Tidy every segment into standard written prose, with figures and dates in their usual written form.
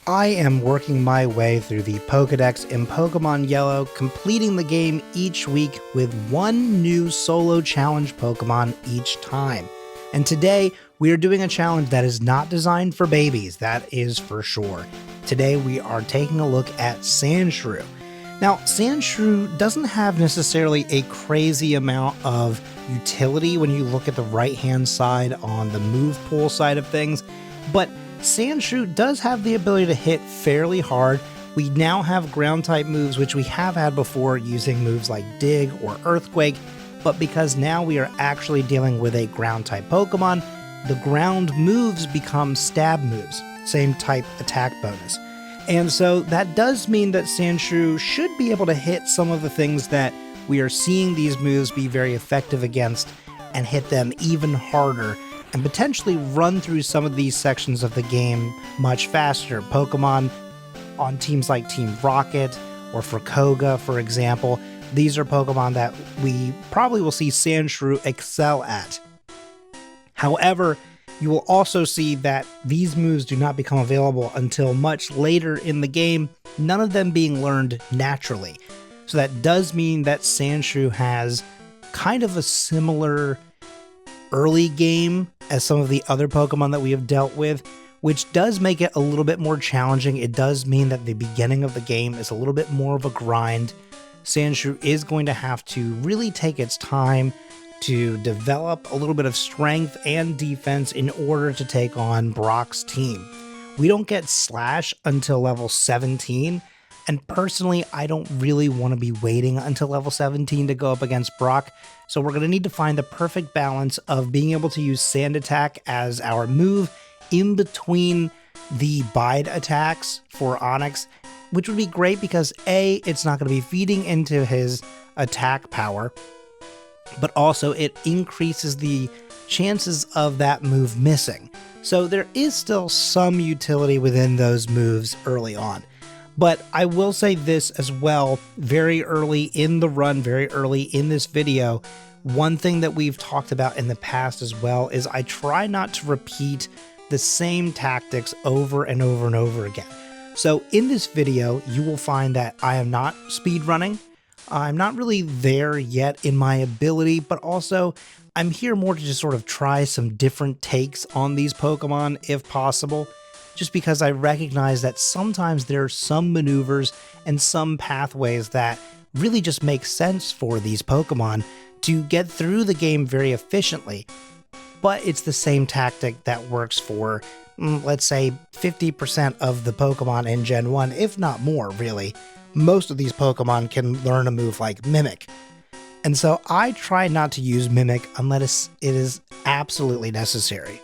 I am working my way through the Pokédex in Pokemon Yellow, completing the game each week with one new solo challenge Pokemon each time. And today, we are doing a challenge that is not designed for babies, that is for sure. Today, we are taking a look at Sandshrew. Now, Sandshrew doesn't have necessarily a crazy amount of utility when you look at the right-hand side on the move pool side of things, but Sandshrew does have the ability to hit fairly hard. We now have ground-type moves, which we have had before using moves like Dig or Earthquake, but because now we are actually dealing with a ground-type Pokemon, the ground moves become stab moves, same type attack bonus. And so that does mean that Sandshrew should be able to hit some of the things that we are seeing these moves be very effective against and hit them even harder, and potentially run through some of these sections of the game much faster. Pokemon on teams like Team Rocket or for Koga, for example, these are Pokemon that we probably will see Sandshrew excel at. However, you will also see that these moves do not become available until much later in the game, none of them being learned naturally. So that does mean that Sandshrew has kind of a similar early game as some of the other Pokemon that we have dealt with, which does make it a little bit more challenging. It does mean that the beginning of the game is a little bit more of a grind. Sandshrew is going to have to really take its time to develop a little bit of strength and defense in order to take on Brock's team. We don't get Slash until level 17, and personally, I don't really want to be waiting until level 17 to go up against Brock, so we're going to need to find the perfect balance of being able to use Sand Attack as our move in between the Bide attacks for Onix, which would be great because A, it's not going to be feeding into his attack power, but also it increases the chances of that move missing. So there is still some utility within those moves early on. But I will say this as well, very early in the run, very early in this video, one thing that we've talked about in the past as well is I try not to repeat the same tactics over and over and over again. So in this video, you will find that I am not speedrunning. I'm not really there yet in my ability, but also I'm here more to just sort of try some different takes on these Pokemon if possible, just because I recognize that sometimes there are some maneuvers and some pathways that really just make sense for these Pokemon to get through the game very efficiently. But it's the same tactic that works for, let's say, 50% of the Pokemon in Gen 1, if not more, really. Most of these Pokemon can learn a move like Mimic. And so I try not to use Mimic unless it is absolutely necessary.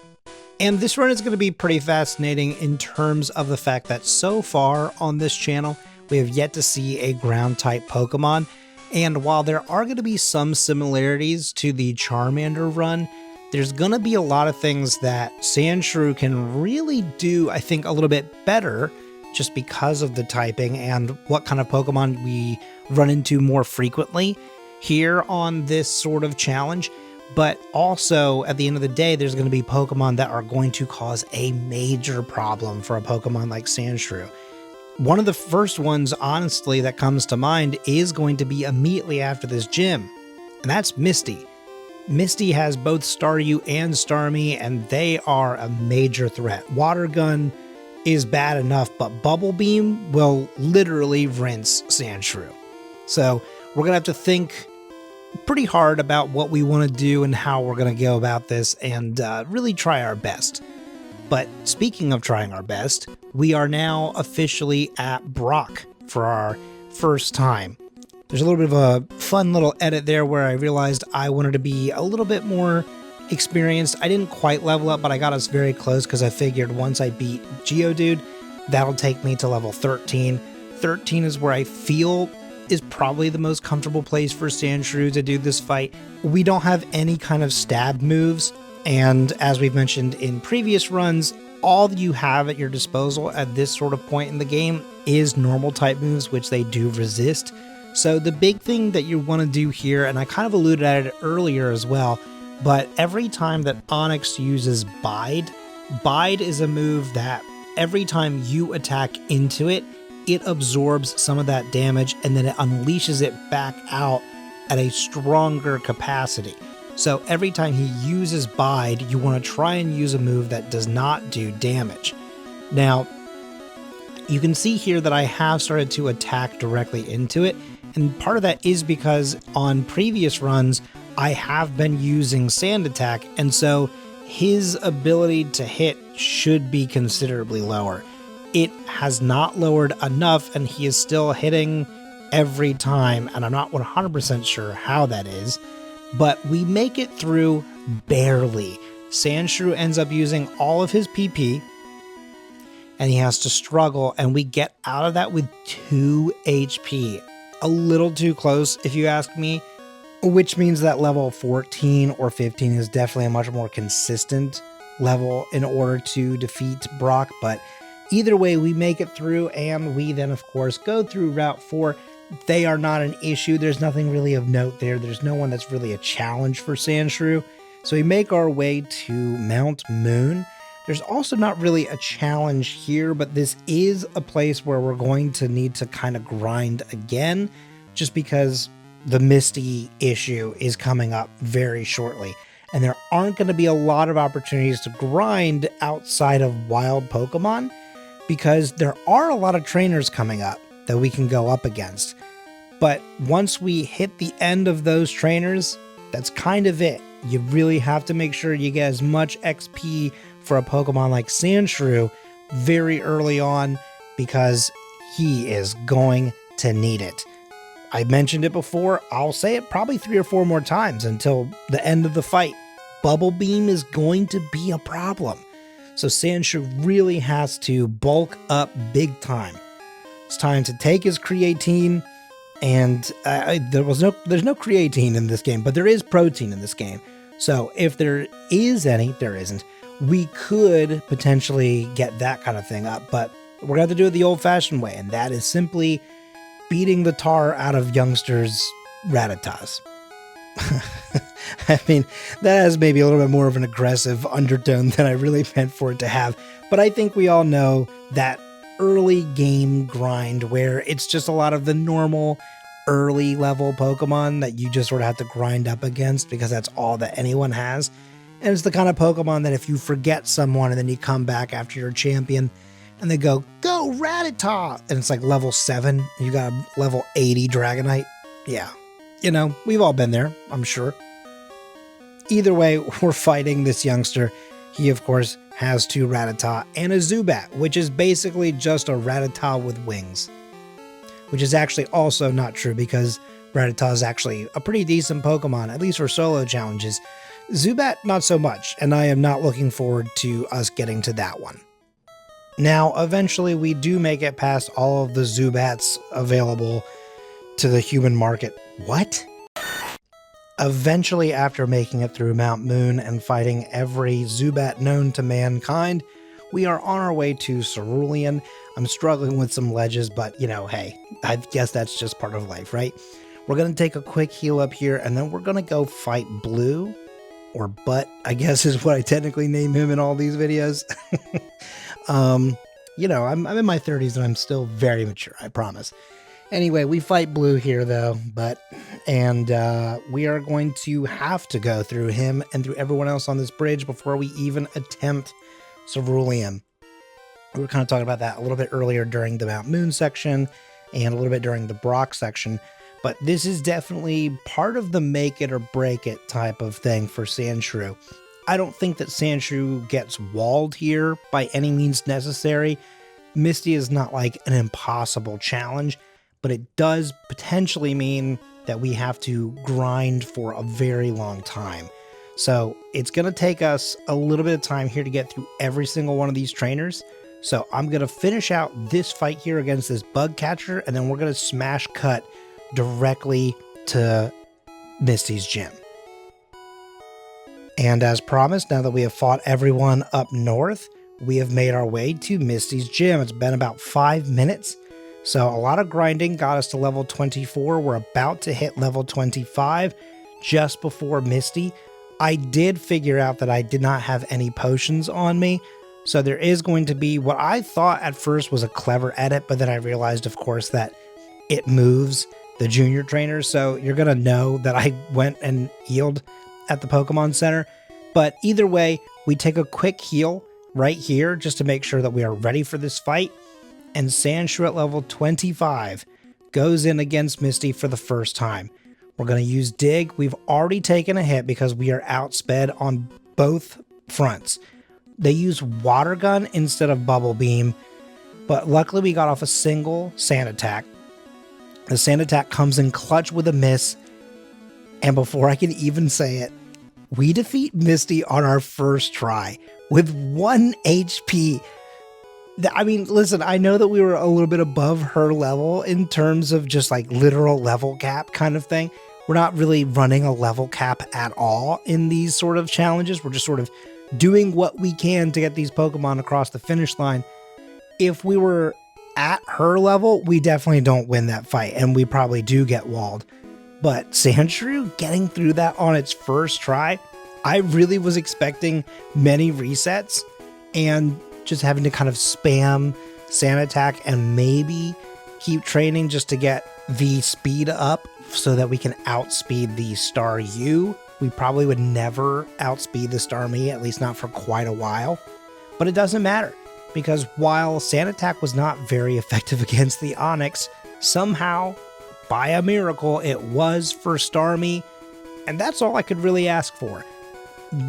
And this run is going to be pretty fascinating in terms of the fact that so far on this channel, we have yet to see a ground-type Pokemon. And while there are going to be some similarities to the Charmander run, there's going to be a lot of things that Sandshrew can really do, I think, a little bit better just because of the typing and what kind of Pokemon we run into more frequently here on this sort of challenge. But also, at the end of the day, there's going to be Pokemon that are going to cause a major problem for a Pokemon like Sandshrew. One of the first ones, honestly, that comes to mind is going to be immediately after this gym, and that's Misty. Misty has both Staryu and Starmie, and they are a major threat. Water Gun is bad enough, but Bubble Beam will literally rinse Sandshrew. So we're going to have to think pretty hard about what we want to do and how we're going to go about this and really try our best. But speaking of trying our best, we are now officially at Brock for our first time. There's a little bit of a fun little edit there where I realized I wanted to be a little bit more experienced. I didn't quite level up, but I got us very close because I figured once I beat Geodude, that'll take me to level 13. 13 is where I feel is probably the most comfortable place for Sandshrew to do this fight. We don't have any kind of stab moves, and as we've mentioned in previous runs, all you have at your disposal at this sort of point in the game is normal type moves, which they do resist. So the big thing that you want to do here, and I kind of alluded at it earlier as well, but every time that Onix uses Bide, Bide is a move that every time you attack into it, it absorbs some of that damage and then it unleashes it back out at a stronger capacity. So every time he uses Bide, you want to try and use a move that does not do damage. Now, you can see here that I have started to attack directly into it, and part of that is because on previous runs, I have been using Sand Attack, and so his ability to hit should be considerably lower. It has not lowered enough, and he is still hitting every time, and I'm not 100% sure how that is, but we make it through barely. Sandshrew ends up using all of his PP, and he has to struggle, and we get out of that with 2 HP. A little too close, if you ask me, which means that level 14 or 15 is definitely a much more consistent level in order to defeat Brock, but either way, we make it through, and we then, of course, go through Route 4. They are not an issue. There's nothing really of note there. There's no one that's really a challenge for Sandshrew. So we make our way to Mount Moon. There's also not really a challenge here, but this is a place where we're going to need to kind of grind again, just because the Misty issue is coming up very shortly. And there aren't going to be a lot of opportunities to grind outside of wild Pokemon, because there are a lot of trainers coming up that we can go up against. But once we hit the end of those trainers, that's kind of it. You really have to make sure you get as much XP for a Pokemon like Sandshrew very early on, because he is going to need it. I mentioned it before, I'll say it probably 3 or 4 more times until the end of the fight. Bubble Beam is going to be a problem. So Sandshrew really has to bulk up big time. It's time to take his creatine, and there's no creatine in this game, but there is protein in this game. So if there is any, there isn't, we could potentially get that kind of thing up, but we're going to have to do it the old-fashioned way, and that is simply beating the tar out of youngsters' Rattatas. I mean, that has maybe a little bit more of an aggressive undertone than I really meant for it to have, but I think we all know that early game grind where it's just a lot of the normal early level Pokemon that you just sort of have to grind up against because that's all that anyone has. And it's the kind of Pokemon that if you forget someone and then you come back after you're a champion and they go Rattata, and it's like level 7, and you got a level 80 Dragonite. Yeah, you know, we've all been there, I'm sure. Either way, we're fighting this youngster. He, of course, has 2 Rattata and a Zubat, which is basically just a Rattata with wings. Which is actually also not true, because Rattata is actually a pretty decent Pokemon, at least for solo challenges. Zubat, not so much, and I am not looking forward to us getting to that one. Now, eventually we do make it past all of the Zubats available to the human market. What? Eventually, after making it through Mount Moon and fighting every Zubat known to mankind, we are on our way to Cerulean. I'm struggling with some ledges, but you know, hey, I guess that's just part of life, right? We're going to take a quick heal up here, and then we're going to go fight Blue, or Butt, I guess is what I technically name him in all these videos. You know, I'm in my 30s and I'm still very mature, I promise. Anyway, we fight Blue here though, and we are going to have to go through him and through everyone else on this bridge before we even attempt Cerulean. We were kind of talking about that a little bit earlier during the Mount Moon section and a little bit during the Brock section, but this is definitely part of the make it or break it type of thing for Sandshrew. I don't think that Sandshrew gets walled here by any means necessary. Misty is not like an impossible challenge, but it does potentially mean that we have to grind for a very long time. So it's going to take us a little bit of time here to get through every single one of these trainers. So I'm going to finish out this fight here against this bug catcher, and then we're going to smash cut directly to Misty's gym. And as promised, now that we have fought everyone up north, we have made our way to Misty's gym. It's been about 5 minutes. So a lot of grinding got us to level 24. We're about to hit level 25 just before Misty. I did figure out that I did not have any potions on me, So there is going to be what I thought at first was a clever edit, but then I realized, of course, that it moves the junior trainers. So you're going to know that I went and healed at the Pokemon Center. But either way, we take a quick heal right here just to make sure that we are ready for this fight. And Sandshrew at level 25 goes in against Misty for the first time. We're going to use Dig. We've already taken a hit because we are outsped on both fronts. They use Water Gun instead of Bubble Beam, but luckily we got off a single Sand Attack. The Sand Attack comes in clutch with a miss, and before I can even say it, we defeat Misty on our first try with 1 HP. I mean, listen, I know that we were a little bit above her level in terms of just like literal level cap kind of thing. We're not really running a level cap at all in these sort of challenges. We're just sort of doing what we can to get these Pokemon across the finish line. If we were at her level, we definitely don't win that fight, and we probably do get walled. But Sandshrew getting through that on its first try, I really was expecting many resets and just having to kind of spam Sand Attack and maybe keep training just to get the speed up so that we can outspeed the Star U. We probably would never outspeed the Star Me, at least not for quite a while. But it doesn't matter, because while Sand Attack was not very effective against the Onix, somehow, by a miracle, it was for Starmie, and that's all I could really ask for.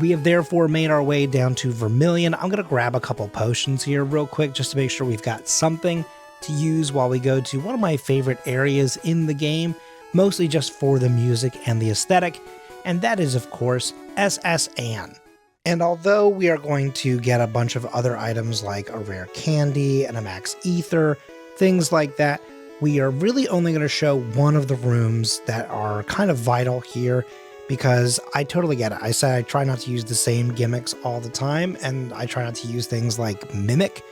We have therefore made our way down to Vermilion. I'm going to grab a couple potions here real quick just to make sure we've got something to use while we go to one of my favorite areas in the game, mostly just for the music and the aesthetic, and that is, of course, SS Anne. And although we are going to get a bunch of other items like a rare candy and a max ether, things like that, we are really only going to show one of the rooms that are kind of vital here, because I totally get it. I said I try not to use the same gimmicks all the time, and I try not to use things like Mimic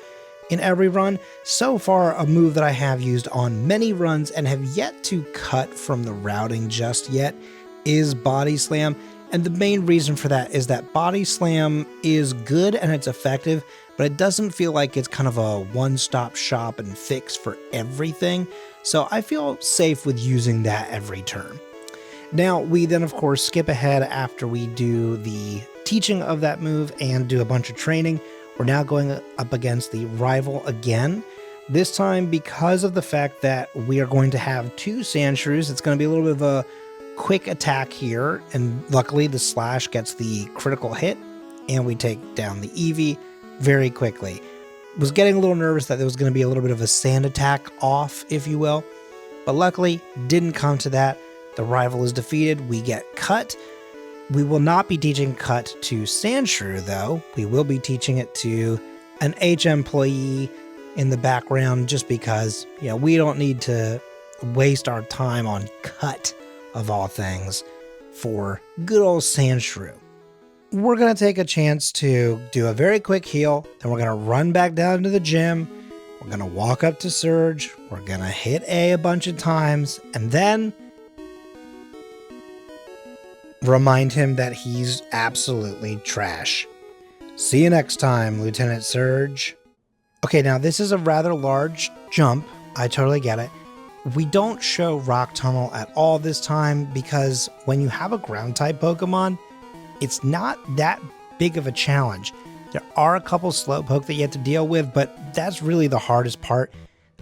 in every run. So far, a move that I have used on many runs and have yet to cut from the routing just yet is Body Slam. And the main reason for that is that Body Slam is good and it's effective, but it doesn't feel like it's kind of a one-stop shop and fix for everything. So I feel safe with using that every turn. Now, we then, of course, skip ahead after we do the teaching of that move and do a bunch of training. We're now going up against the rival again. This time, because of the fact that we are going to have 2 Sandshrews, it's going to be a little bit of a quick attack here, and luckily the slash gets the critical hit, and we take down the Eevee very quickly. Was getting a little nervous that there was going to be a little bit of a Sand Attack off, if you will, but luckily didn't come to that. The rival is defeated. We get Cut. We will not be teaching Cut to Sandshrew, though. We will be teaching it to an H employee in the background, just because, you know, we don't need to waste our time on Cut, of all things, for good old Sandshrew. We're going to take a chance to do a very quick heal, then we're going to run back down to the gym, we're going to walk up to Surge, we're going to hit A bunch of times, and then remind him that he's absolutely trash. See you next time, Lieutenant Surge. Okay, now this is a rather large jump, I totally get it. We don't show Rock Tunnel at all this time because when you have a ground-type Pokemon, it's not that big of a challenge. There are a couple Slowpoke that you have to deal with, but that's really the hardest part.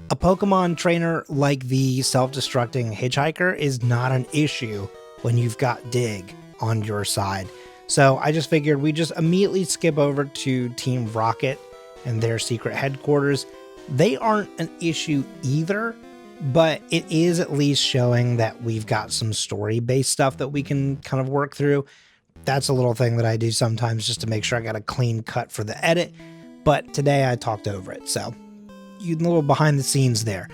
A Pokemon trainer like the self-destructing Hitchhiker is not an issue when you've got Dig on your side. So I just figured we just immediately skip over to Team Rocket and their secret headquarters. They aren't an issue either, but it is at least showing that we've got some story-based stuff that we can kind of work through. That's a little thing that I do sometimes just to make sure I got a clean cut for the edit, but today I talked over it, so you a little behind the scenes there.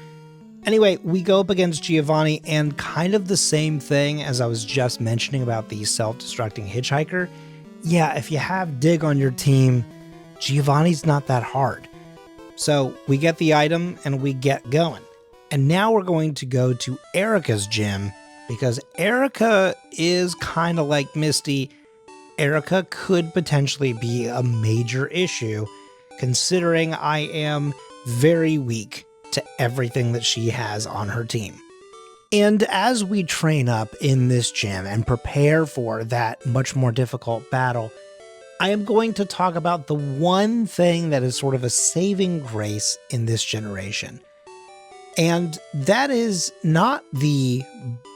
Anyway, we go up against Giovanni, and kind of the same thing as I was just mentioning about the self-destructing Hitchhiker. Yeah, if you have Dig on your team, Giovanni's not that hard. So we get the item and we get going. And now we're going to go to Erica's gym, because Erica is kind of like Misty. Erica could potentially be a major issue considering I am very weak to everything that she has on her team. And as we train up in this gym and prepare for that much more difficult battle, I am going to talk about the one thing that is sort of a saving grace in this generation. And that is not the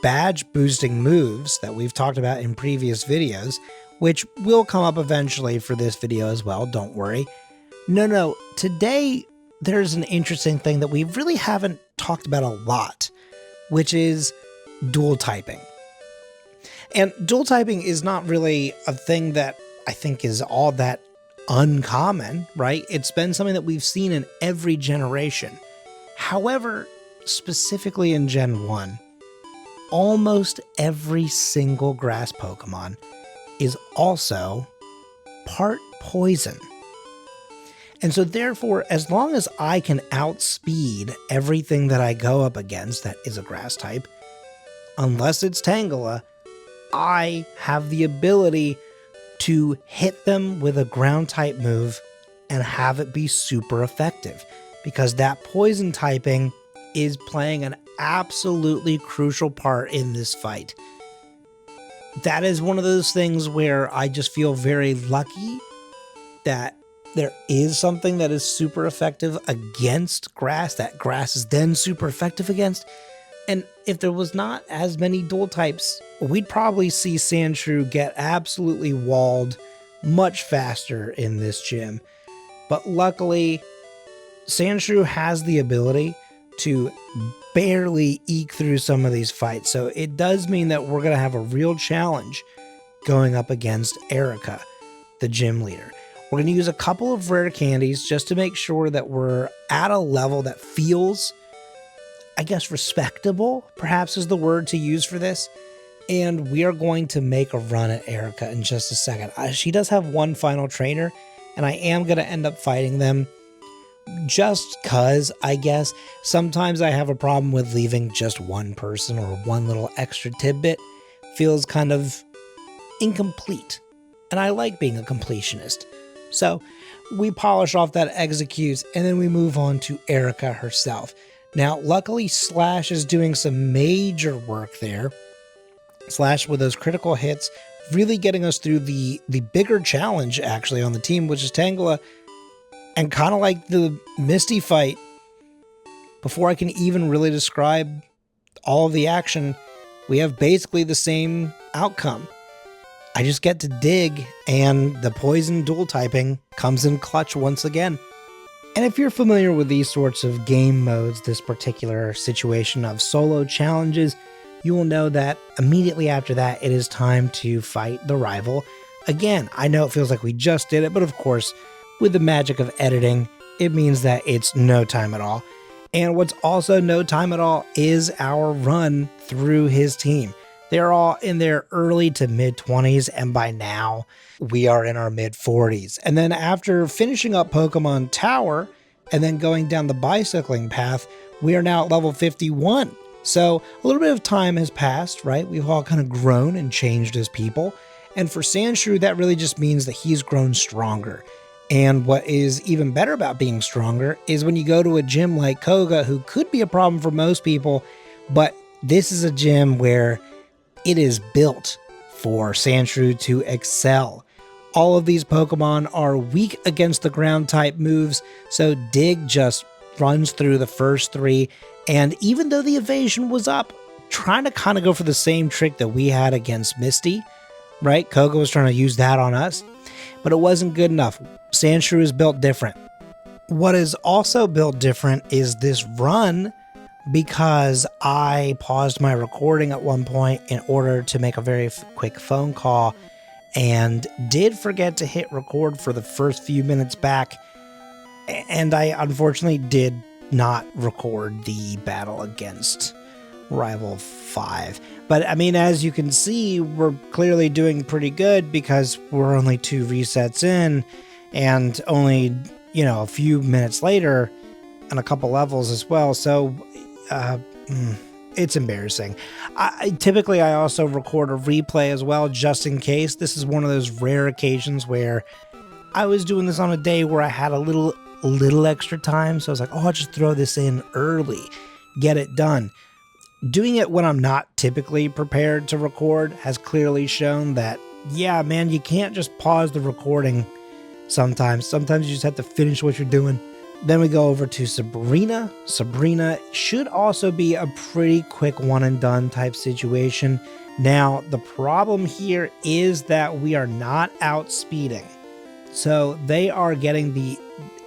badge boosting moves that we've talked about in previous videos, which will come up eventually for this video as well, don't worry. No, today there's an interesting thing that we really haven't talked about a lot, which is dual typing. And dual typing is not really a thing that I think is all that uncommon, right? It's been something that we've seen in every generation. However, specifically in Gen 1, almost every single grass Pokemon is also part poison. And so therefore, as long as I can outspeed everything that I go up against that is a grass type, unless it's Tangela, I have the ability to hit them with a ground type move and have it be super effective, because that poison typing is playing an absolutely crucial part in this fight. That is one of those things where I just feel very lucky that there is something that is super effective against grass, that grass is then super effective against. And if there was not as many dual types, we'd probably see Sandshrew get absolutely walled much faster in this gym. But luckily, Sandshrew has the ability to barely eke through some of these fights. So it does mean that we're going to have a real challenge going up against Erica, the gym leader. We're going to use a couple of rare candies just to make sure that we're at a level that feels, I guess, respectable, perhaps is the word to use for this. And we are going to make a run at Erica in just a second. She does have one final trainer, and I am going to end up fighting them just because, I guess, sometimes I have a problem with leaving just one person or one little extra tidbit. Feels kind of incomplete. And I like being a completionist. So we polish off that executes, and then we move on to Erica herself. Now, luckily, Slash is doing some major work there. Slash with those critical hits, really getting us through the bigger challenge, actually, on the team, which is Tangela. And kind of like the Misty fight, before I can even really describe all of the action, we have basically the same outcome. I just get to dig, and the poison dual typing comes in clutch once again. And if you're familiar with these sorts of game modes, this particular situation of solo challenges, you will know that immediately after that, it is time to fight the rival. Again, I know it feels like we just did it, but of course, with the magic of editing, it means that it's no time at all. And what's also no time at all is our run through his team. They're all in their early to mid-20s, and by now, we are in our mid-40s. And then after finishing up Pokemon Tower, and then going down the bicycling path, we are now at level 51. So a little bit of time has passed, right? We've all kind of grown and changed as people. And for Sandshrew, that really just means that he's grown stronger. And what is even better about being stronger is when you go to a gym like Koga, who could be a problem for most people, but this is a gym where it is built for Sandshrew to excel. All of these Pokemon are weak against the ground type moves, so Dig just runs through the first three, and even though the evasion was up, trying to kind of go for the same trick that we had against Misty, right? Koga was trying to use that on us, but it wasn't good enough. Sandshrew is built different. What is also built different is this run, because I paused my recording at one point in order to make a very quick phone call and did forget to hit record for the first few minutes back. And I unfortunately did not record the battle against Rival 5. But I mean, as you can see, we're clearly doing pretty good because we're only 2 resets in and only, a few minutes later and a couple levels as well. So it's embarrassing. Typically, I also record a replay as well, just in case. This is one of those rare occasions where I was doing this on a day where I had a little extra time, so I was like, oh, I'll just throw this in early, get it done. Doing it when I'm not typically prepared to record has clearly shown that, yeah, man, you can't just pause the recording sometimes. Sometimes you just have to finish what you're doing. Then we go over to Sabrina. Sabrina should also be a pretty quick one and done type situation. Now, the problem here is that we are not outspeeding. So they are getting the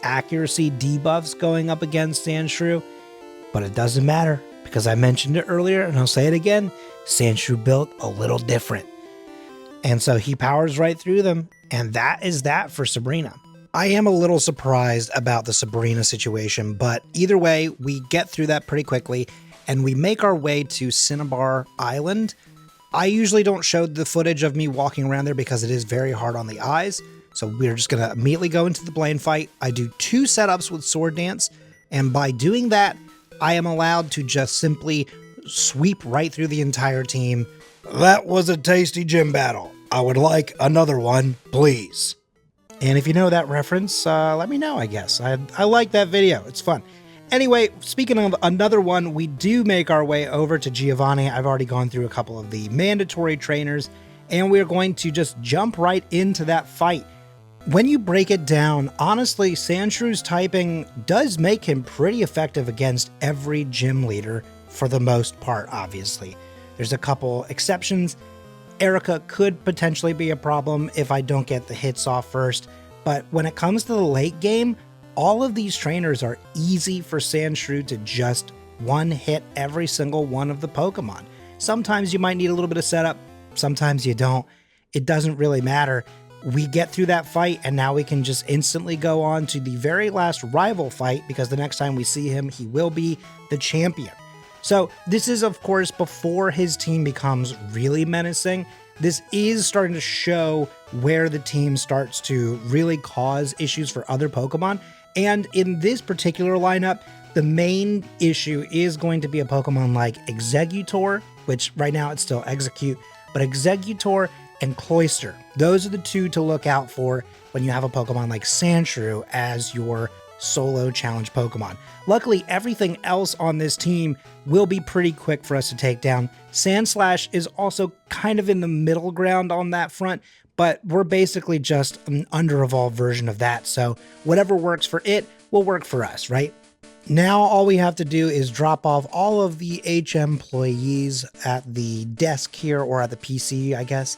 accuracy debuffs going up against Sandshrew, but it doesn't matter because I mentioned it earlier and I'll say it again. Sandshrew built a little different. And so he powers right through them. And that is that for Sabrina. I am a little surprised about the Sabrina situation, but either way, we get through that pretty quickly and we make our way to Cinnabar Island. I usually don't show the footage of me walking around there because it is very hard on the eyes. So we're just going to immediately go into the Blaine fight. I do 2 setups with Sword Dance, and by doing that, I am allowed to just simply sweep right through the entire team. That was a tasty gym battle. I would like another one, please. And if you know that reference, let me know, I guess. I like that video. It's fun. Anyway, speaking of another one, we do make our way over to Giovanni. I've already gone through a couple of the mandatory trainers, and we're going to just jump right into that fight. When you break it down, honestly, Sandshrew's typing does make him pretty effective against every gym leader for the most part, obviously. There's a couple exceptions. Erica could potentially be a problem if I don't get the hits off first, but when it comes to the late game, all of these trainers are easy for Sandshrew to just one-hit every single one of the Pokemon. Sometimes you might need a little bit of setup, sometimes you don't. It doesn't really matter. We get through that fight, and now we can just instantly go on to the very last rival fight, because the next time we see him, he will be the champion. So this is, of course, before his team becomes really menacing. This is starting to show where the team starts to really cause issues for other Pokemon. And in this particular lineup, the main issue is going to be a Pokemon like Exeggutor, which right now it's still Execute, but Exeggutor and Cloyster. Those are the 2 to look out for when you have a Pokemon like Sandshrew as your solo challenge Pokemon. Luckily, everything else on this team will be pretty quick for us to take down. Sandslash is also kind of in the middle ground on that front, but we're basically just an under-evolved version of that, so whatever works for it will work for us, right? Now all we have to do is drop off all of the HM employees at the desk here, or at the PC, I guess.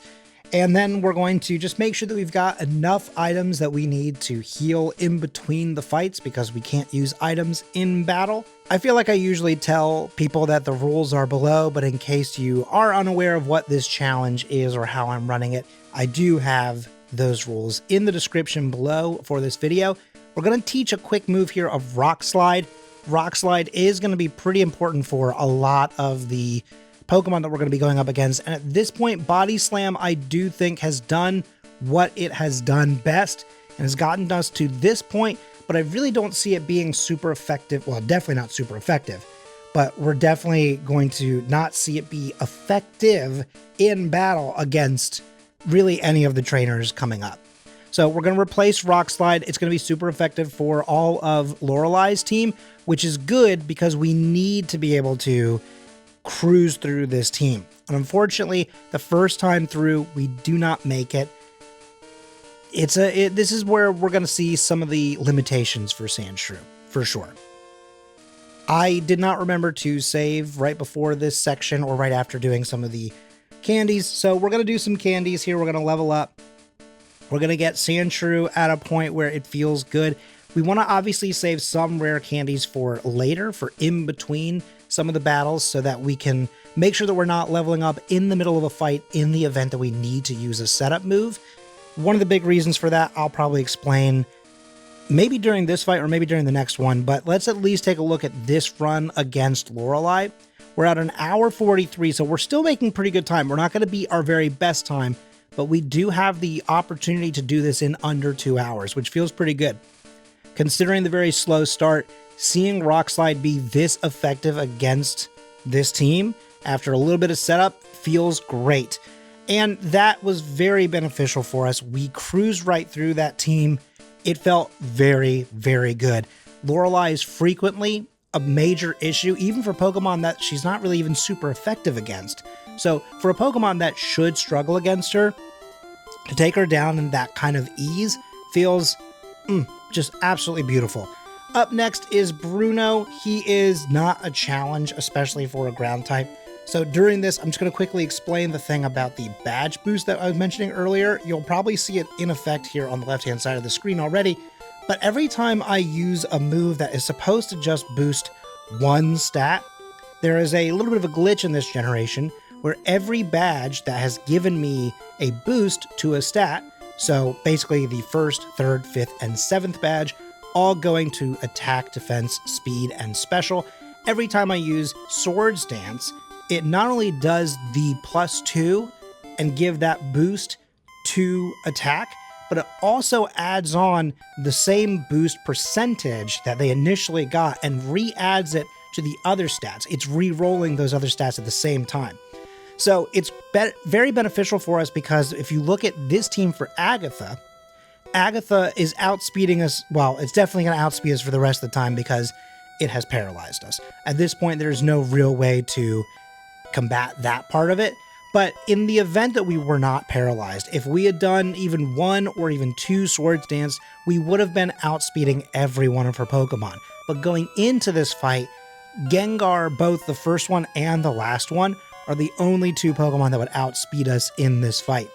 And then we're going to just make sure that we've got enough items that we need to heal in between the fights, because we can't use items in battle. I feel like I usually tell people that the rules are below, but in case you are unaware of what this challenge is or how I'm running it, I do have those rules in the description below for this video. We're going to teach a quick move here of Rock Slide. Rock Slide is going to be pretty important for a lot of the Pokemon that we're going to be going up against. And at this point, Body Slam, I do think, has done what it has done best and has gotten us to this point, but I really don't see it being super effective. Well, definitely not super effective, but we're definitely going to not see it be effective in battle against really any of the trainers coming up. So we're going to replace Rock Slide. It's going to be super effective for all of Lorelei's team, which is good because we need to be able to cruise through this team. And unfortunately, the first time through, we do not make it. This is where we're going to see some of the limitations for Sandshrew, for sure. I did not remember to save right before this section or right after doing some of the candies. So we're going to do some candies here. We're going to level up. We're going to get Sandshrew at a point where it feels good. We want to obviously save some rare candies for later, for in between some of the battles, so that we can make sure that we're not leveling up in the middle of a fight in the event that we need to use a setup move. One of the big reasons for that, I'll probably explain maybe during this fight or maybe during the next one, but let's at least take a look at this run against Lorelei. We're at an hour 43, so we're still making pretty good time. We're not going to be our very best time, but we do have the opportunity to do this in under 2 hours, which feels pretty good. Considering the very slow start, seeing Rock Slide be this effective against this team after a little bit of setup feels great. And that was very beneficial for us. We cruised right through that team. It felt very, very good. Lorelei is frequently a major issue, even for Pokemon that she's not really even super effective against. So for a Pokemon that should struggle against her, to take her down in that kind of ease feels just absolutely beautiful. Up next is Bruno. He is not a challenge, especially for a ground type. So during this, I'm just going to quickly explain the thing about the badge boost that I was mentioning earlier. You'll probably see it in effect here on the left-hand side of the screen already. But every time I use a move that is supposed to just boost one stat, there is a little bit of a glitch in this generation where every badge that has given me a boost to a stat, so basically the first, third, fifth, and seventh badge, all going to attack, defense, speed, and special. Every time I use Swords Dance, it not only does the +2 and give that boost to attack, but it also adds on the same boost percentage that they initially got and re-adds it to the other stats. It's re-rolling those other stats at the same time. So it's very beneficial for us because if you look at this team for Agatha, Agatha is outspeeding us. Well, it's definitely going to outspeed us for the rest of the time because it has paralyzed us. At this point, there's no real way to combat that part of it. But in the event that we were not paralyzed, if we had done even one or even two Swords Dance, we would have been outspeeding every one of her Pokemon. But going into this fight, Gengar, both the first one and the last one, are the only two Pokemon that would outspeed us in this fight.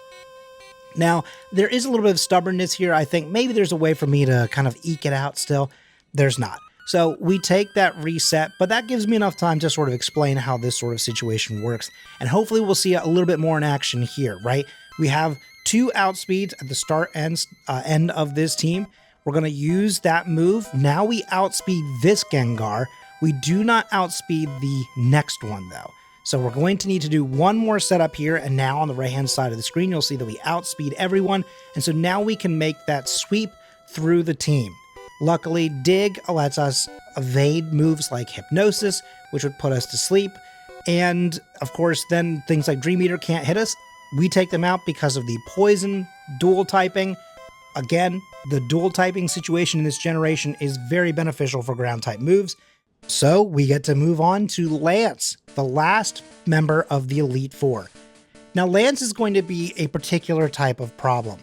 Now, there is a little bit of stubbornness here. I think maybe there's a way for me to kind of eke it out still. There's not. So we take that reset, but that gives me enough time to sort of explain how this sort of situation works. And hopefully we'll see a little bit more in action here, right? We have two outspeeds at the start and end of this team. We're going to use that move. Now we outspeed this Gengar. We do not outspeed the next one though. So we're going to need to do one more setup here, and now on the right-hand side of the screen, you'll see that we outspeed everyone, and so now we can make that sweep through the team. Luckily, Dig lets us evade moves like Hypnosis, which would put us to sleep, and of course, then things like Dream Eater can't hit us. We take them out because of the Poison dual typing. Again, the dual typing situation in this generation is very beneficial for ground-type moves. So we get to move on to Lance, the last member of the Elite Four. Now, Lance is going to be a particular type of problem.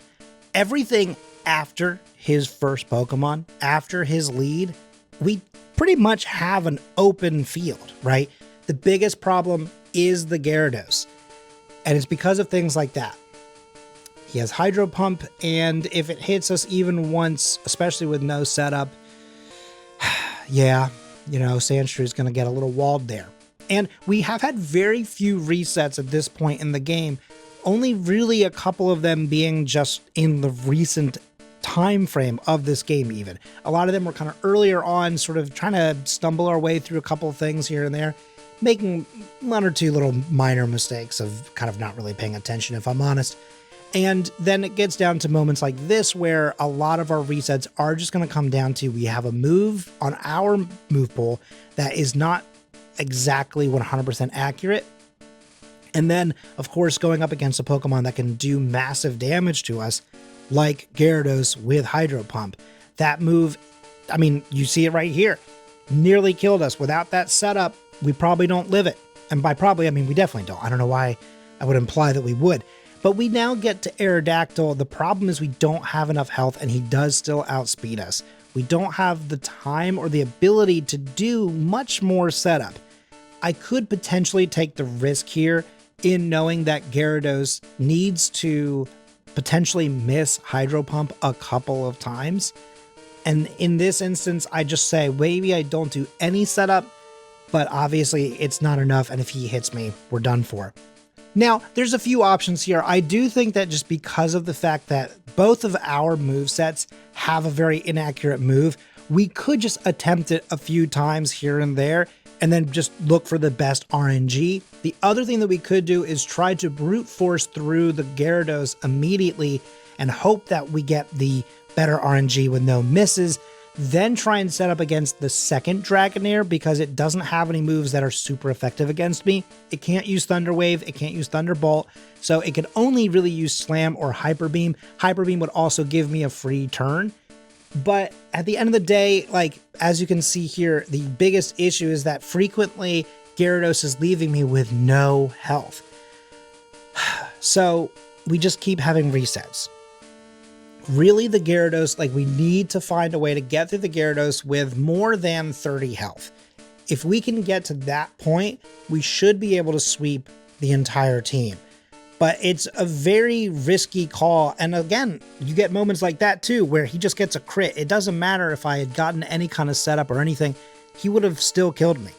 Everything after his first Pokemon, after his lead, we pretty much have an open field, right? The biggest problem is the Gyarados, and it's because of things like that. He has Hydro Pump, and if it hits us even once, especially with no setup, yeah, you know, Sandshrew is going to get a little walled there. And we have had very few resets at this point in the game, only really a couple of them being just in the recent time frame of this game even. A lot of them were kind of earlier on, sort of trying to stumble our way through a couple of things here and there, making one or two little minor mistakes of kind of not really paying attention, if I'm honest. And then it gets down to moments like this where a lot of our resets are just going to come down to we have a move on our move pool that is not exactly 100% accurate. And then, of course, going up against a Pokemon that can do massive damage to us, like Gyarados with Hydro Pump. That move, I mean, you see it right here, nearly killed us. Without that setup, we probably don't live it. And by probably, I mean, we definitely don't. I don't know why I would imply that we would. But we now get to Aerodactyl. The problem is we don't have enough health, and he does still outspeed us. We don't have the time or the ability to do much more setup. I could potentially take the risk here in knowing that Gyarados needs to potentially miss Hydro Pump a couple of times. And in this instance, I just say, maybe I don't do any setup, but obviously it's not enough, and if he hits me, we're done for. Now, there's a few options here. I do think that just because of the fact that both of our movesets have a very inaccurate move, we could just attempt it a few times here and there, and then just look for the best RNG. The other thing that we could do is try to brute force through the Gyarados immediately and hope that we get the better RNG with no misses. then try and set up against the second Dragonair because it doesn't have any moves that are super effective against me. It can't use Thunder Wave, it can't use Thunderbolt, so it could only really use Slam or Hyper Beam. Hyper Beam would also give me a free turn. But at the end of the day, like, as you can see here, the biggest issue is that frequently Gyarados is leaving me with no health. So we just keep having resets. Really, the Gyarados, like, we need to find a way to get through the Gyarados with more than 30 health. If we can get to that point, we should be able to sweep the entire team. But it's a very risky call. And again, you get moments like that too, where he just gets a crit. It doesn't matter if I had gotten any kind of setup or anything, he would have still killed me.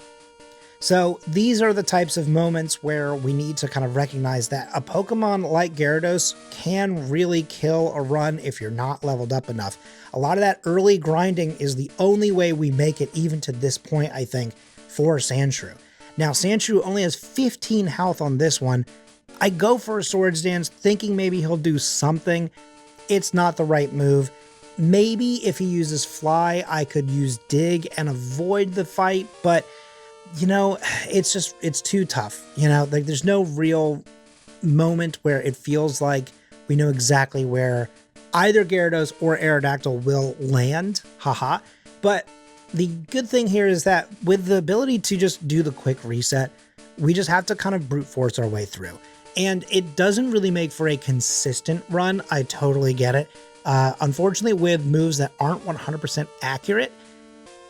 So these are the types of moments where we need to kind of recognize that a Pokemon like Gyarados can really kill a run if you're not leveled up enough. A lot of that early grinding is the only way we make it even to this point, I think, for Sandshrew. Now, Sandshrew only has 15 health on this one. I go for a Swords Dance thinking maybe he'll do something. It's not the right move. Maybe if he uses Fly, I could use Dig and avoid the fight, but you know, it's too tough. You know, like there's no real moment where it feels like we know exactly where either Gyarados or Aerodactyl will land. Haha. But the good thing here is that with the ability to just do the quick reset, we just have to kind of brute force our way through. And it doesn't really make for a consistent run. I totally get it. Unfortunately, with moves that aren't 100% accurate,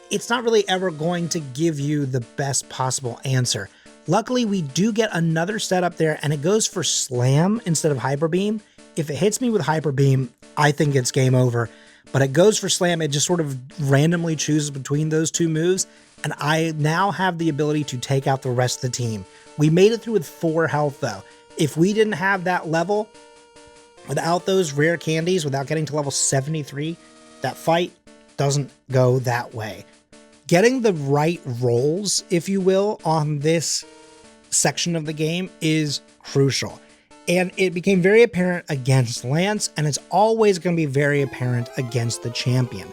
it's not really ever going to give you the best possible answer. Luckily, we do get another setup there, and it goes for Slam instead of Hyper Beam. If it hits me with Hyper Beam, I think it's game over. But it goes for Slam, it just sort of randomly chooses between those two moves, and I now have the ability to take out the rest of the team. We made it through with 4 health, though. If we didn't have that level, without those rare candies, without getting to level 73, that fight doesn't go that way. Getting the right rolls, if you will, on this section of the game is crucial. And it became very apparent against Lance, and it's always going to be very apparent against the champion.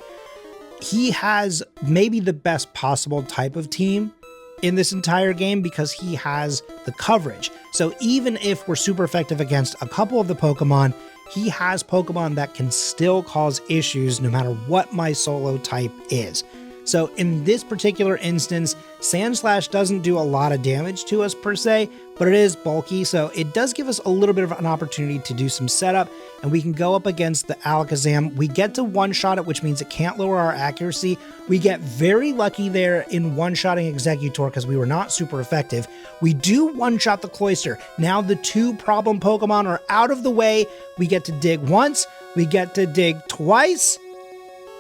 He has maybe the best possible type of team in this entire game because he has the coverage. So even if we're super effective against a couple of the Pokemon, he has Pokemon that can still cause issues no matter what my solo type is. So in this particular instance, Sandslash doesn't do a lot of damage to us per se, but it is bulky, so it does give us a little bit of an opportunity to do some setup, and we can go up against the Alakazam. We get to one-shot it, which means it can't lower our accuracy. We get very lucky there in one-shotting Exeggutor because we were not super effective. We do one-shot the Cloyster. Now the 2 problem Pokemon are out of the way. We get to dig once, we get to dig twice,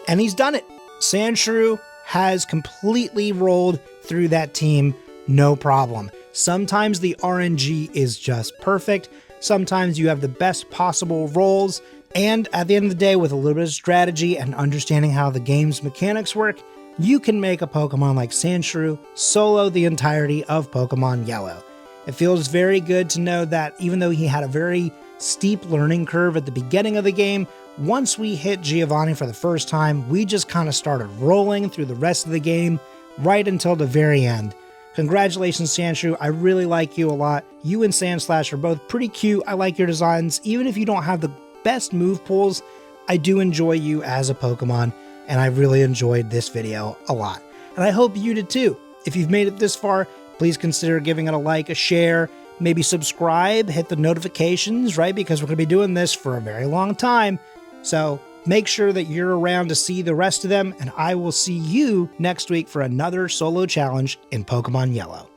and he's done it. Sandshrew has completely rolled through that team, no problem. Sometimes the RNG is just perfect. Sometimes you have the best possible rolls. And at the end of the day, with a little bit of strategy and understanding how the game's mechanics work, you can make a Pokemon like Sandshrew solo the entirety of Pokemon Yellow. It feels very good to know that even though he had a very steep learning curve at the beginning of the game, once we hit Giovanni for the first time, we just kind of started rolling through the rest of the game right until the very end. Congratulations, Sandshrew. I really like you a lot. You and Sandslash are both pretty cute. I like your designs. Even if you don't have the best move pools, I do enjoy you as a Pokemon, and I really enjoyed this video a lot. And I hope you did too. If you've made it this far, please consider giving it a like, a share, maybe subscribe, hit the notifications, right? Because we're going to be doing this for a very long time. So make sure that you're around to see the rest of them, and I will see you next week for another solo challenge in Pokemon Yellow.